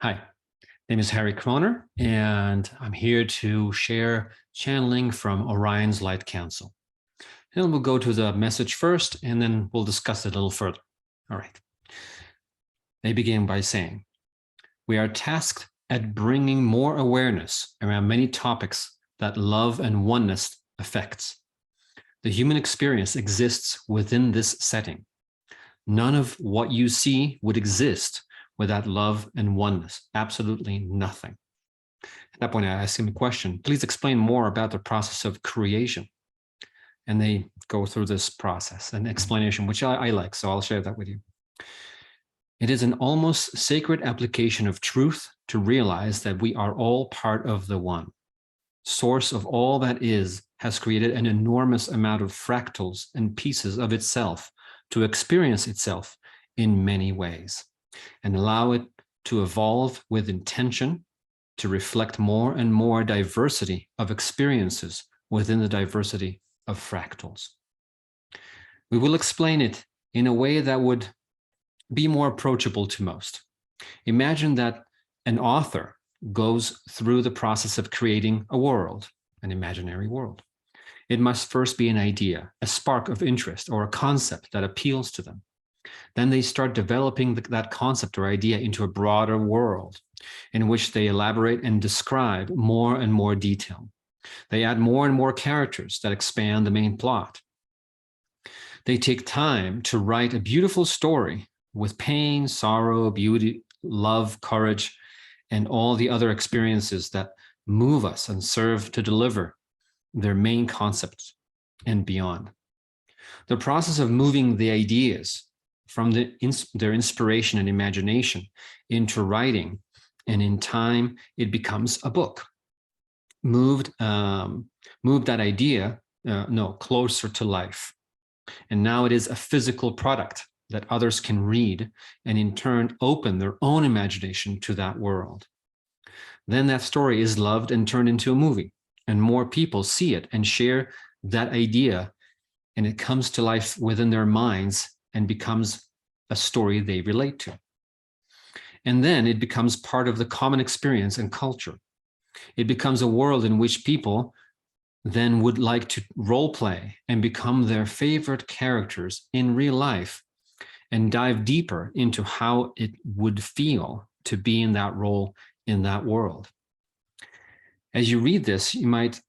Hi, name is Harry Kroner, and I'm here to share channeling from Orion's Light Council. And we'll go to the message first, and then we'll discuss it a little further. All right. They begin by saying, we are tasked at bringing more awareness around many topics that love and oneness affects. The human experience exists within this setting. None of what you see would exist without love and oneness. Absolutely nothing. At that point, I ask him a question. Please explain more about the process of creation. And they go through this process, an explanation, which I like, so I'll share that with you. It is an almost sacred application of truth to realize that we are all part of the one. Source of all that is has created an enormous amount of fractals and pieces of itself to experience itself in many ways, and allow it to evolve with intention to reflect more and more diversity of experiences within the diversity of fractals. We will explain it in a way that would be more approachable to most. Imagine that an author goes through the process of creating a world, an imaginary world. It must first be an idea, a spark of interest, or a concept that appeals to them. Then they start developing that concept or idea into a broader world in which they elaborate and describe more and more detail. They add more and more characters that expand the main plot. They take time to write a beautiful story with pain, sorrow, beauty, love, courage, and all the other experiences that move us and serve to deliver their main concepts and beyond. The process of moving the ideas from their inspiration and imagination into writing, and in time, it becomes a book. Move that idea closer to life. And now it is a physical product that others can read and in turn open their own imagination to that world. Then that story is loved and turned into a movie, and more people see it and share that idea, and it comes to life within their minds and becomes a story they relate to. And then it becomes part of the common experience and culture. It becomes a world in which people then would like to role play and become their favorite characters in real life and dive deeper into how it would feel to be in that role in that world. As you read this, you might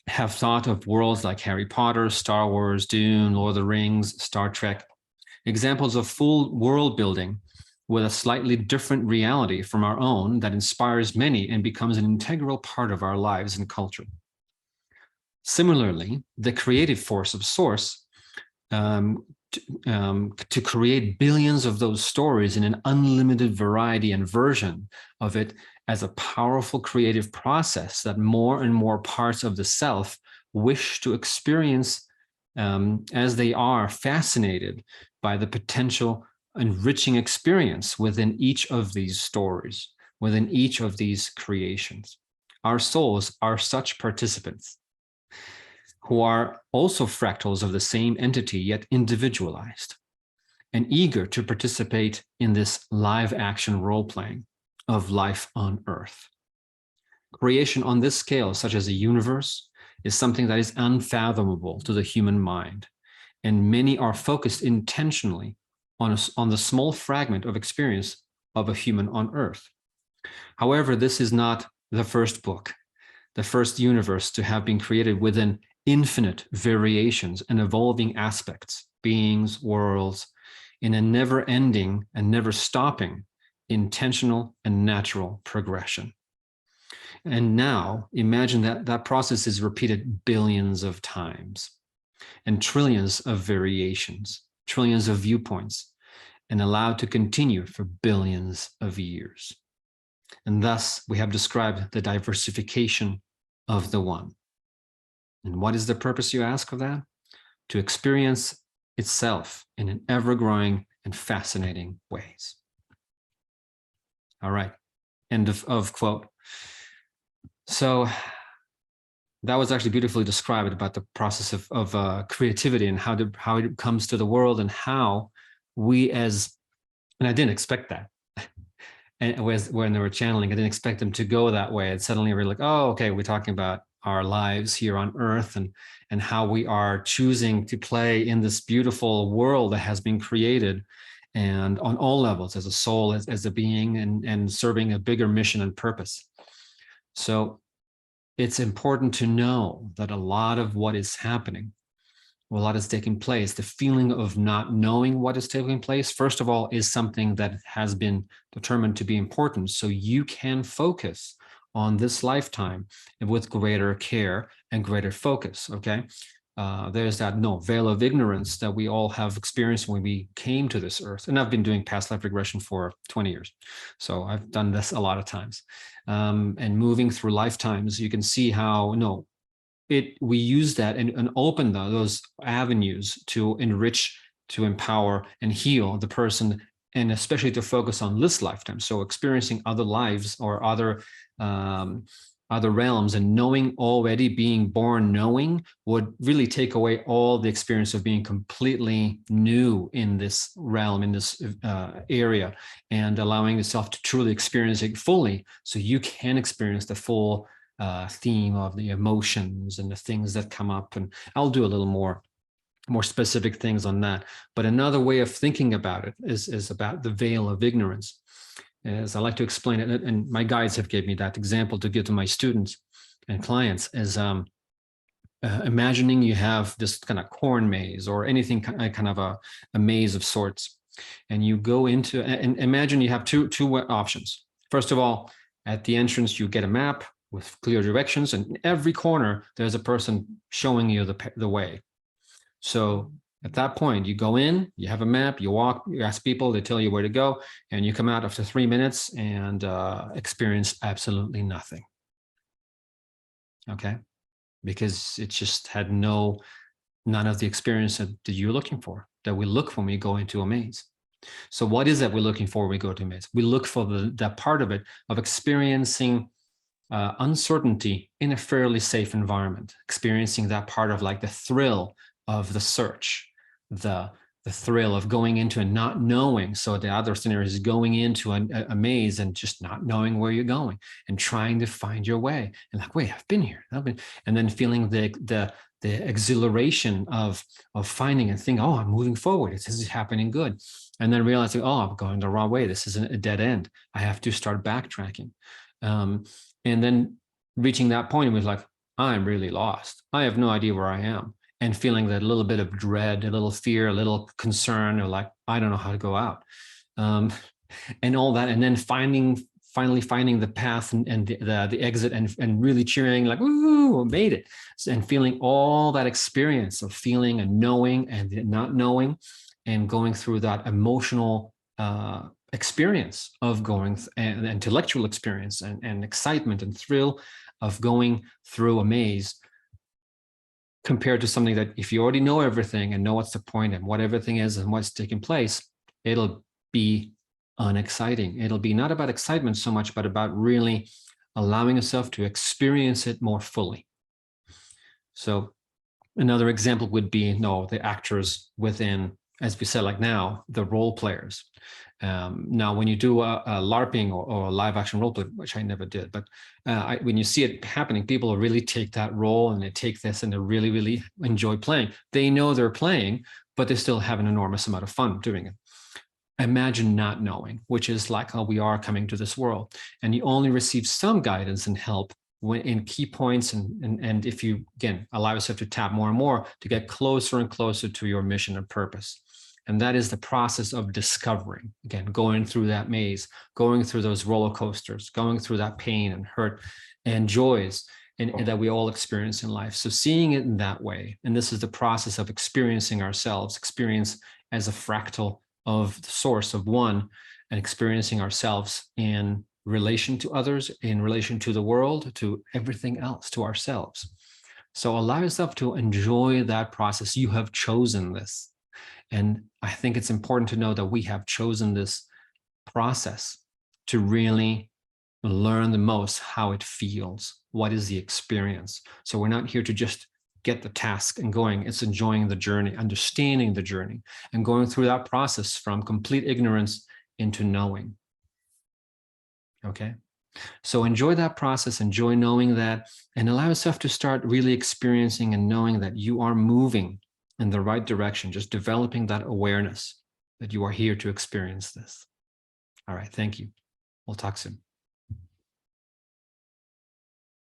have thought of worlds like Harry Potter, Star Wars, Dune, Lord of the Rings, Star Trek, examples of full world building with a slightly different reality from our own that inspires many and becomes an integral part of our lives and culture. Similarly, the creative force of Source to create billions of those stories in an unlimited variety and version of it as a powerful creative process that more and more parts of the self wish to experience as they are fascinated by the potential enriching experience within each of these stories, within each of these creations. Our souls are such participants who are also fractals of the same entity, yet individualized, and eager to participate in this live action role-playing of life on Earth. Creation on this scale, such as a universe, is something that is unfathomable to the human mind, and many are focused intentionally on the small fragment of experience of a human on Earth. However, this is not the first book, the first universe to have been created within infinite variations and evolving aspects, beings, worlds, in a never-ending and never-stopping intentional and natural progression. And now imagine that that process is repeated billions of times and trillions of variations, trillions of viewpoints, and allowed to continue for billions of years. And thus we have described the diversification of the one. And what is the purpose, you ask, of that? To experience itself in an ever-growing and fascinating ways. All right, end of quote. So that was actually beautifully described about the process of creativity and how it comes to the world, and how we and I didn't expect that. and when they were channeling, I didn't expect them to go that way. And suddenly we're like, oh, okay, we're talking about our lives here on Earth and how we are choosing to play in this beautiful world that has been created, and on all levels, as a soul, as a being, and serving a bigger mission and purpose. So it's important to know that a lot of what is happening, a lot is taking place, the feeling of not knowing what is taking place, first of all, is something that has been determined to be important. So you can focus on this lifetime with greater care and greater focus, okay? There's that veil of ignorance that we all have experienced when we came to this earth. And I've been doing past life regression for 20 years. So I've done this a lot of times. And moving through lifetimes, you can see how, we use that and open those avenues to enrich, to empower and heal the person, and especially to focus on this lifetime. So experiencing other lives or other realms, and knowing, already being born knowing, would really take away all the experience of being completely new in this realm, in this area, and allowing yourself to truly experience it fully, so you can experience the full theme of the emotions and the things that come up. And I'll do a little more specific things on that. But another way of thinking about it is about the veil of ignorance. As I like to explain it, and my guides have gave me that example to give to my students and clients, is imagining you have this kind of corn maze, or anything kind of a maze of sorts, and you go into, and imagine you have two options. First of all, at the entrance, you get a map with clear directions, and in every corner there's a person showing you the way. So at that point, you go in, you have a map, you walk, you ask people, they tell you where to go, and you come out after 3 minutes and experience absolutely nothing. Okay, because it just had none of the experience that you're looking for, that we look for when we go into a maze. So what is that we're looking for when we go to a maze? We look for that part of it, of experiencing uncertainty in a fairly safe environment, experiencing that part of like the thrill of the search, the thrill of going into and not knowing. So the other scenario is going into a maze and just not knowing where you're going and trying to find your way. And like, wait, I've been here. And then feeling the exhilaration of finding and thinking, oh, I'm moving forward. This is happening good. And then realizing, oh, I'm going the wrong way. This isn't a dead end. I have to start backtracking. And then reaching that point, it was like, I'm really lost. I have no idea where I am. And feeling that little bit of dread, a little fear, a little concern, or like, I don't know how to go out. And all that. And then finally finding the path and the exit, and really cheering, like, ooh, made it. And feeling all that experience of feeling and knowing and not knowing, and going through that emotional experience of going, and intellectual experience, and excitement and thrill of going through a maze, compared to something that, if you already know everything and know what's the point and what everything is and what's taking place, it'll be unexciting. It'll be not about excitement so much, but about really allowing yourself to experience it more fully. So another example would be, the actors within, as we said, like now, the role players. Now, when you do a LARPing or a live action role play, which I never did, but when you see it happening, people really take that role and they take this and they really, really enjoy playing. They know they're playing, but they still have an enormous amount of fun doing it. Imagine not knowing, which is like how we are coming to this world. And you only receive some guidance and help in key points, and if you, again, allow yourself to tap more and more to get closer and closer to your mission and purpose. And that is the process of discovering, again, going through that maze, going through those roller coasters, going through that pain and hurt and joys and that we all experience in life. So seeing it in that way, and this is the process of experiencing ourselves, experience as a fractal of the source of one, and experiencing ourselves in relation to others, in relation to the world, to everything else, to ourselves. So allow yourself to enjoy that process. You have chosen this. And I think it's important to know that we have chosen this process to really learn the most how it feels. What is the experience? So we're not here to just get the task and going. It's enjoying the journey, understanding the journey, and going through that process from complete ignorance into knowing. Okay. So enjoy that process, enjoy knowing that, and allow yourself to start really experiencing and knowing that you are moving in the right direction, just developing that awareness that you are here to experience this. All right. Thank you. We'll talk soon.